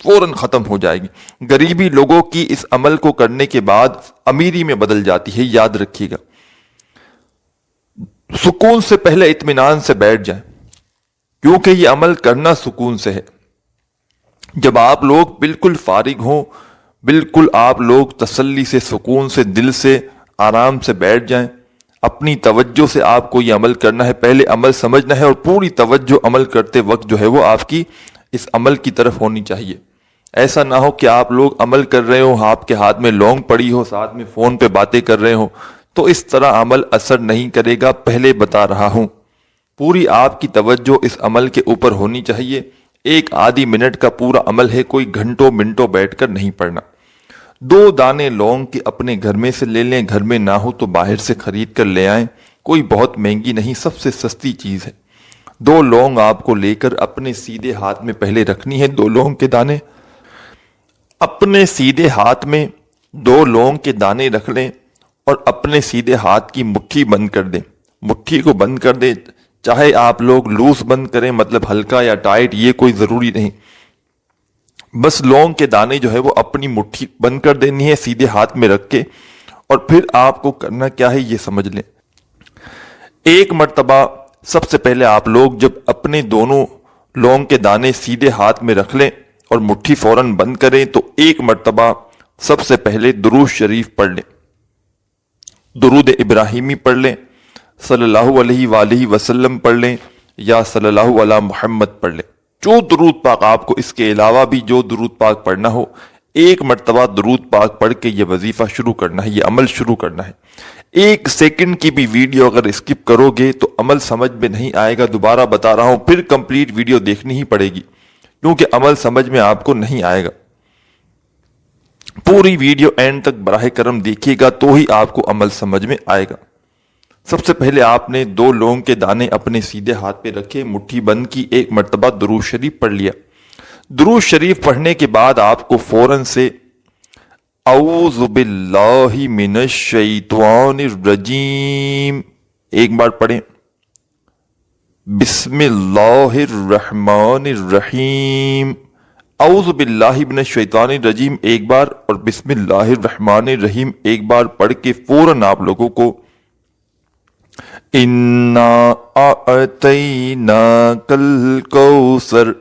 فوراً ختم ہو جائے گی۔ غریبی لوگوں کی اس عمل کو کرنے کے بعد امیری میں بدل جاتی ہے، یاد رکھیے گا۔ سکون سے پہلے اطمینان سے بیٹھ جائیں، کیونکہ یہ عمل کرنا سکون سے ہے۔ جب آپ لوگ بالکل فارغ ہوں، بالکل آپ لوگ تسلی سے، سکون سے، دل سے، آرام سے بیٹھ جائیں، اپنی توجہ سے آپ کو یہ عمل کرنا ہے، پہلے عمل سمجھنا ہے، اور پوری توجہ عمل کرتے وقت جو ہے وہ آپ کی اس عمل کی طرف ہونی چاہیے۔ ایسا نہ ہو کہ آپ لوگ عمل کر رہے ہو، آپ کے ہاتھ میں لونگ پڑی ہو، ساتھ میں فون پہ باتیں کر رہے ہو، تو اس طرح عمل اثر نہیں کرے گا۔ پہلے بتا رہا ہوں، پوری آپ کی توجہ اس عمل کے اوپر ہونی چاہیے۔ ایک آدھی منٹ کا پورا عمل ہے، کوئی گھنٹوں منٹوں بیٹھ کر نہیں پڑھنا۔ 2 دانے لونگ کے اپنے گھر میں سے لے لیں، گھر میں نہ ہو تو باہر سے خرید کر لے آئیں، کوئی بہت مہنگی نہیں، سب سے سستی چیز ہے۔ 2 لونگ آپ کو لے کر اپنے سیدھے ہاتھ میں پہلے رکھنی ہے، 2 لونگ کے دانے اپنے سیدھے ہاتھ میں 2 لونگ کے دانے رکھ لیں اور اپنے سیدھے ہاتھ کی مٹھی بند کر دیں۔ مٹھی کو بند کر دیں، چاہے آپ لوگ لوز بند کریں، مطلب ہلکا یا ٹائٹ، یہ کوئی ضروری نہیں، بس لونگ کے دانے جو ہے وہ اپنی مٹھی بند کر دینی ہے سیدھے ہاتھ میں رکھ کے۔ اور پھر آپ کو کرنا کیا ہے یہ سمجھ لیں۔ ایک مرتبہ سب سے پہلے آپ لوگ جب اپنے دونوں لونگ کے دانے سیدھے ہاتھ میں رکھ لیں اور مٹھی فوراً بند کریں، تو ایک مرتبہ سب سے پہلے درود شریف پڑھ لیں، درود ابراہیمی پڑھ لیں، صلی اللہ علیہ وآلہ وسلم پڑھ لیں، یا صلی اللہ علی محمد پڑھ لیں۔ جو درود پاک آپ کو اس کے علاوہ بھی جو درود پاک پڑھنا ہو، ایک مرتبہ درود پاک پڑھ کے یہ وظیفہ شروع کرنا ہے، یہ عمل شروع کرنا ہے۔ 1 سیکنڈ کی بھی ویڈیو اگر اسکپ کرو گے تو عمل سمجھ میں نہیں آئے گا۔ دوبارہ بتا رہا ہوں، پھر کمپلیٹ ویڈیو دیکھنی ہی پڑے گی، کیونکہ عمل سمجھ میں آپ کو نہیں آئے گا۔ پوری ویڈیو اینڈ تک براہ کرم دیکھیے گا تو ہی آپ کو عمل سمجھ میں آئے گا۔ سب سے پہلے آپ نے 2 لونگ کے دانے اپنے سیدھے ہاتھ پہ رکھے، مٹھی بند کی، ایک مرتبہ درود شریف پڑھ لیا۔ درود شریف پڑھنے کے بعد آپ کو فوراً سے اعوذ باللہ من الشیطان الرجیم ایک بار پڑھیں، بسم اللہ الرحمن الرحیم، اعوذ باللہ من الشیطان الرجیم ایک بار، اور بسم اللہ الرحمن الرحیم ایک بار پڑھ کے فوراً آپ لوگوں کو اِنَّا أَعْطَيْنَاكَ الْكَوْثَرَ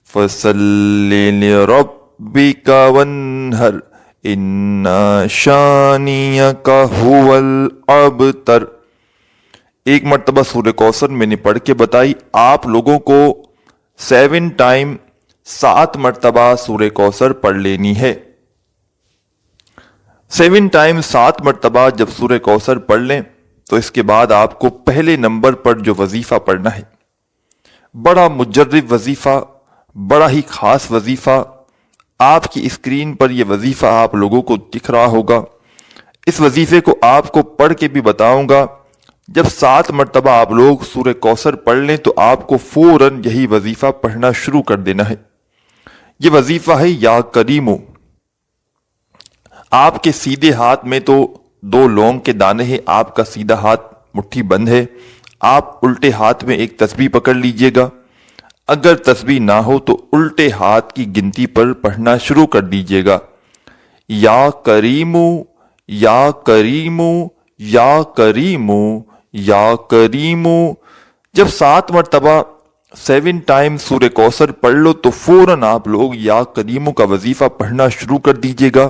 فَصَلِّ لِرَبِّكَ وَانْحَرْ إِنَّ شَانِئَكَ هُوَ الْأَبْتَرُ ایک مرتبہ سورہ کوثر میں نے پڑھ کے بتائی۔ آپ لوگوں کو 7 ٹائم 7 مرتبہ سورہ کوثر پڑھ لینی ہے۔ 7 ٹائم 7 مرتبہ جب سورہ کوثر پڑھ لیں تو اس کے بعد آپ کو پہلے نمبر پر جو وظیفہ پڑھنا ہے، بڑا مجرب وظیفہ، بڑا ہی خاص وظیفہ، آپ کی اسکرین پر یہ وظیفہ آپ لوگوں کو دکھ رہا ہوگا۔ اس وظیفے کو آپ کو پڑھ کے بھی بتاؤں گا۔ جب 7 مرتبہ آپ لوگ سورہ کوثر پڑھ لیں تو آپ کو فوراً یہی وظیفہ پڑھنا شروع کر دینا ہے۔ یہ وظیفہ ہے یا کریمو۔ آپ کے سیدھے ہاتھ میں تو 2 لونگ کے دانے ہیں، آپ کا سیدھا ہاتھ مٹھی بند ہے، آپ الٹے ہاتھ میں ایک تسبیح پکڑ لیجئے گا۔ اگر تسبیح نہ ہو تو الٹے ہاتھ کی گنتی پر پڑھنا شروع کر دیجئے گا، یا کریمو یا کریمو یا کریمو یا کریمو۔ جب 7 مرتبہ 7 ٹائم سورہ کوثر پڑھ لو تو فوراً آپ لوگ یا کریمو کا وظیفہ پڑھنا شروع کر دیجئے گا۔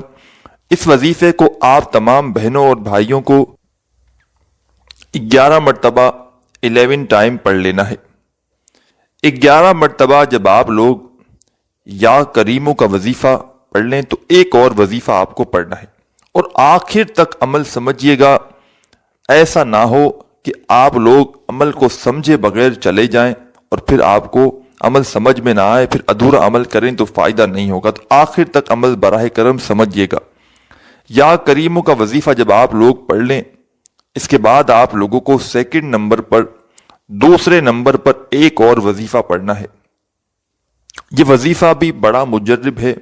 اس وظیفے کو آپ تمام بہنوں اور بھائیوں کو 11 مرتبہ 11 ٹائم پڑھ لینا ہے۔ 11 مرتبہ جب آپ لوگ یا کریمو کا وظیفہ پڑھ لیں تو ایک اور وظیفہ آپ کو پڑھنا ہے، اور آخر تک عمل سمجھیے گا۔ ایسا نہ ہو کہ آپ لوگ عمل کو سمجھے بغیر چلے جائیں اور پھر آپ کو عمل سمجھ میں نہ آئے، پھر ادھورا عمل کریں تو فائدہ نہیں ہوگا۔ تو آخر تک عمل براہ کرم سمجھیے گا۔ یا کریموں کا وظیفہ جب آپ لوگ پڑھ لیں، اس کے بعد آپ لوگوں کو 2 نمبر پر، دوسرے نمبر پر ایک اور وظیفہ پڑھنا ہے۔ یہ وظیفہ بھی بڑا مجرب ہے،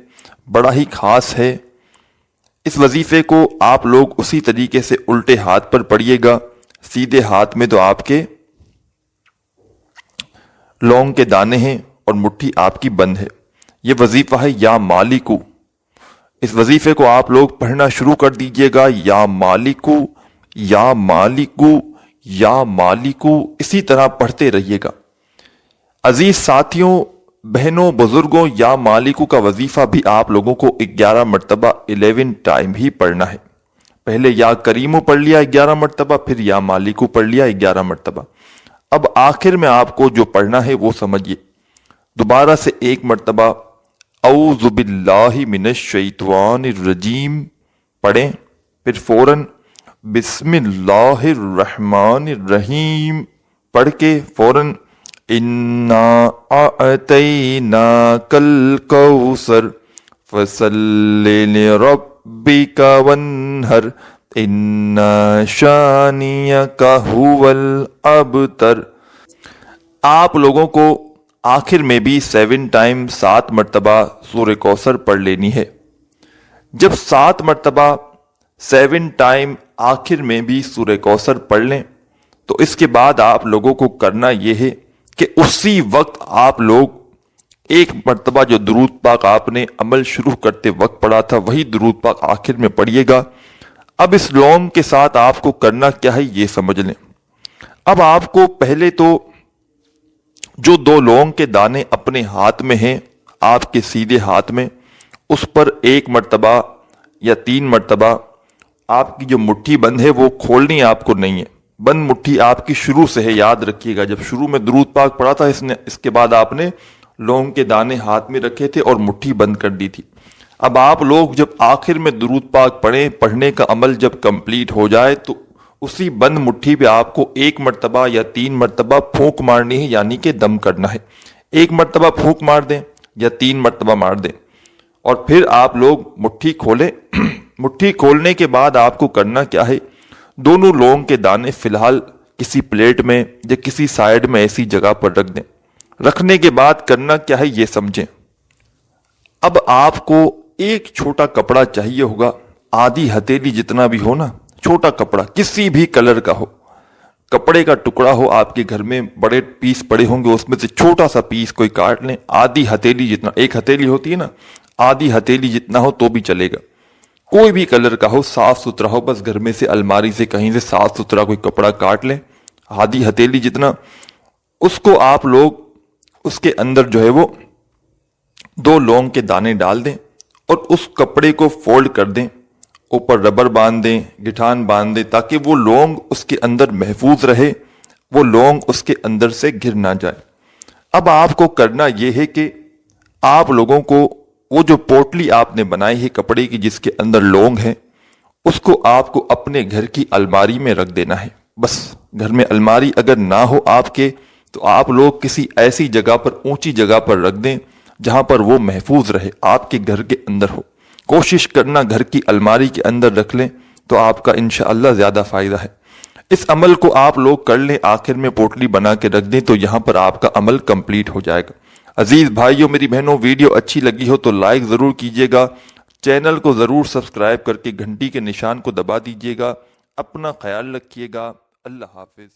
بڑا ہی خاص ہے۔ اس وظیفے کو آپ لوگ اسی طریقے سے الٹے ہاتھ پر پڑھیے گا، سیدھے ہاتھ میں تو آپ کے لونگ کے دانے ہیں اور مٹھی آپ کی بند ہے۔ یہ وظیفہ ہے یا مالکو. اس وظیفے کو آپ لوگ پڑھنا شروع کر دیجئے گا. یا مالکو یا مالکو یا مالکو، اسی طرح پڑھتے رہیے گا. عزیز ساتھیوں، بہنوں، بزرگوں، یا مالکو کا وظیفہ بھی آپ لوگوں کو 11 مرتبہ 11 ٹائم ہی پڑھنا ہے. پہلے یا کریمو پڑھ لیا 11 مرتبہ، پھر یا مالکو پڑھ لیا 11 مرتبہ. اب آخر میں آپ کو جو پڑھنا ہے وہ سمجھیے. دوبارہ سے 1 مرتبہ اعوذ باللہ من الشیطان الرجیم پڑھیں، پھر فوراً بسم اللہ الرحمن الرحیم پڑھ کے فوراً انا اعطیناک الکوثر فصل لربک وانحر ان شانیک هو الابتر. آپ لوگوں کو آخر میں بھی 7 ٹائم 7 مرتبہ سورہ کوثر پڑھ لینی ہے. جب 7 مرتبہ 7 ٹائم آخر میں بھی سورہ کوثر پڑھ لیں تو اس کے بعد آپ لوگوں کو کرنا یہ ہے کہ اسی وقت آپ لوگ 1 مرتبہ جو درود پاک آپ نے عمل شروع کرتے وقت پڑھا تھا وہی درود پاک آخر میں پڑھیے گا. اب اس لونگ کے ساتھ آپ کو کرنا کیا ہے یہ سمجھ لیں. اب آپ کو پہلے تو جو 2 لونگ کے دانے اپنے ہاتھ میں ہیں، آپ کے سیدھے ہاتھ میں، اس پر 1 مرتبہ یا 3 مرتبہ آپ کی جو مٹھی بند ہے وہ کھولنی آپ کو نہیں ہے. بند مٹھی آپ کی شروع سے ہے، یاد رکھیے گا. جب شروع میں درود پاک پڑھا تھا اس کے بعد آپ نے لونگ کے دانے ہاتھ میں رکھے تھے اور مٹھی بند کر دی تھی. اب آپ لوگ جب آخر میں درود پاک پڑھنے کا عمل جب کمپلیٹ ہو جائے تو اسی بند مٹھی پہ آپ کو 1 مرتبہ یا 3 مرتبہ پھونک مارنی ہے، یعنی کہ دم کرنا ہے. 1 مرتبہ پھونک مار دیں یا 3 مرتبہ مار دیں اور پھر آپ لوگ مٹھی کھولیں. مٹھی کھولنے کے بعد آپ کو کرنا کیا ہے، دونوں لونگ کے دانے فی الحال کسی پلیٹ میں یا کسی سائیڈ میں ایسی جگہ پر رکھ دیں. رکھنے کے بعد کرنا کیا ہے یہ سمجھیں. اب آپ کو ایک چھوٹا کپڑا چاہیے ہوگا، آدھی ہتھیلی جتنا بھی ہو نا، چھوٹا کپڑا کسی بھی کلر کا ہو، کپڑے کا ٹکڑا ہو. آپ کے گھر میں بڑے پیس پڑے ہوں گے، اس میں سے چھوٹا سا پیس کوئی کاٹ لیں. آدھی ہتھیلی جتنا، 1 ہتھیلی ہوتی ہے نا، آدھی ہتھیلی جتنا ہو تو بھی چلے گا. کوئی بھی کلر کا ہو، صاف ستھرا ہو، بس گھر میں سے الماری سے کہیں سے صاف ستھرا کوئی کپڑا کاٹ لیں آدھی ہتھیلی جتنا. اس کو آپ لوگ اس کے اندر جو ہے وہ 2 لونگ کے دانے ڈال دیں اور اس کپڑے کو فولڈ کر دیں، اوپر ربر باندھ دیں، گٹھان باندھ دیں تاکہ وہ لونگ اس کے اندر محفوظ رہے، وہ لونگ اس کے اندر سے گر نہ جائے. اب آپ کو کرنا یہ ہے کہ آپ لوگوں کو وہ جو پوٹلی آپ نے بنائی ہے کپڑے کی جس کے اندر لونگ ہے، اس کو آپ کو اپنے گھر کی الماری میں رکھ دینا ہے. بس گھر میں الماری اگر نہ ہو آپ کے تو آپ لوگ کسی ایسی جگہ پر، اونچی جگہ پر رکھ دیں جہاں پر وہ محفوظ رہے، آپ کے گھر کے اندر ہو. کوشش کرنا گھر کی الماری کے اندر رکھ لیں تو آپ کا انشاءاللہ زیادہ فائدہ ہے. اس عمل کو آپ لوگ کر لیں، آخر میں پوٹلی بنا کے رکھ دیں تو یہاں پر آپ کا عمل کمپلیٹ ہو جائے گا. عزیز بھائیوں، میری بہنوں، ویڈیو اچھی لگی ہو تو لائک ضرور کیجیے گا، چینل کو ضرور سبسکرائب کر کے گھنٹی کے نشان کو دبا دیجیے گا. اپنا خیال رکھیے گا. اللہ حافظ.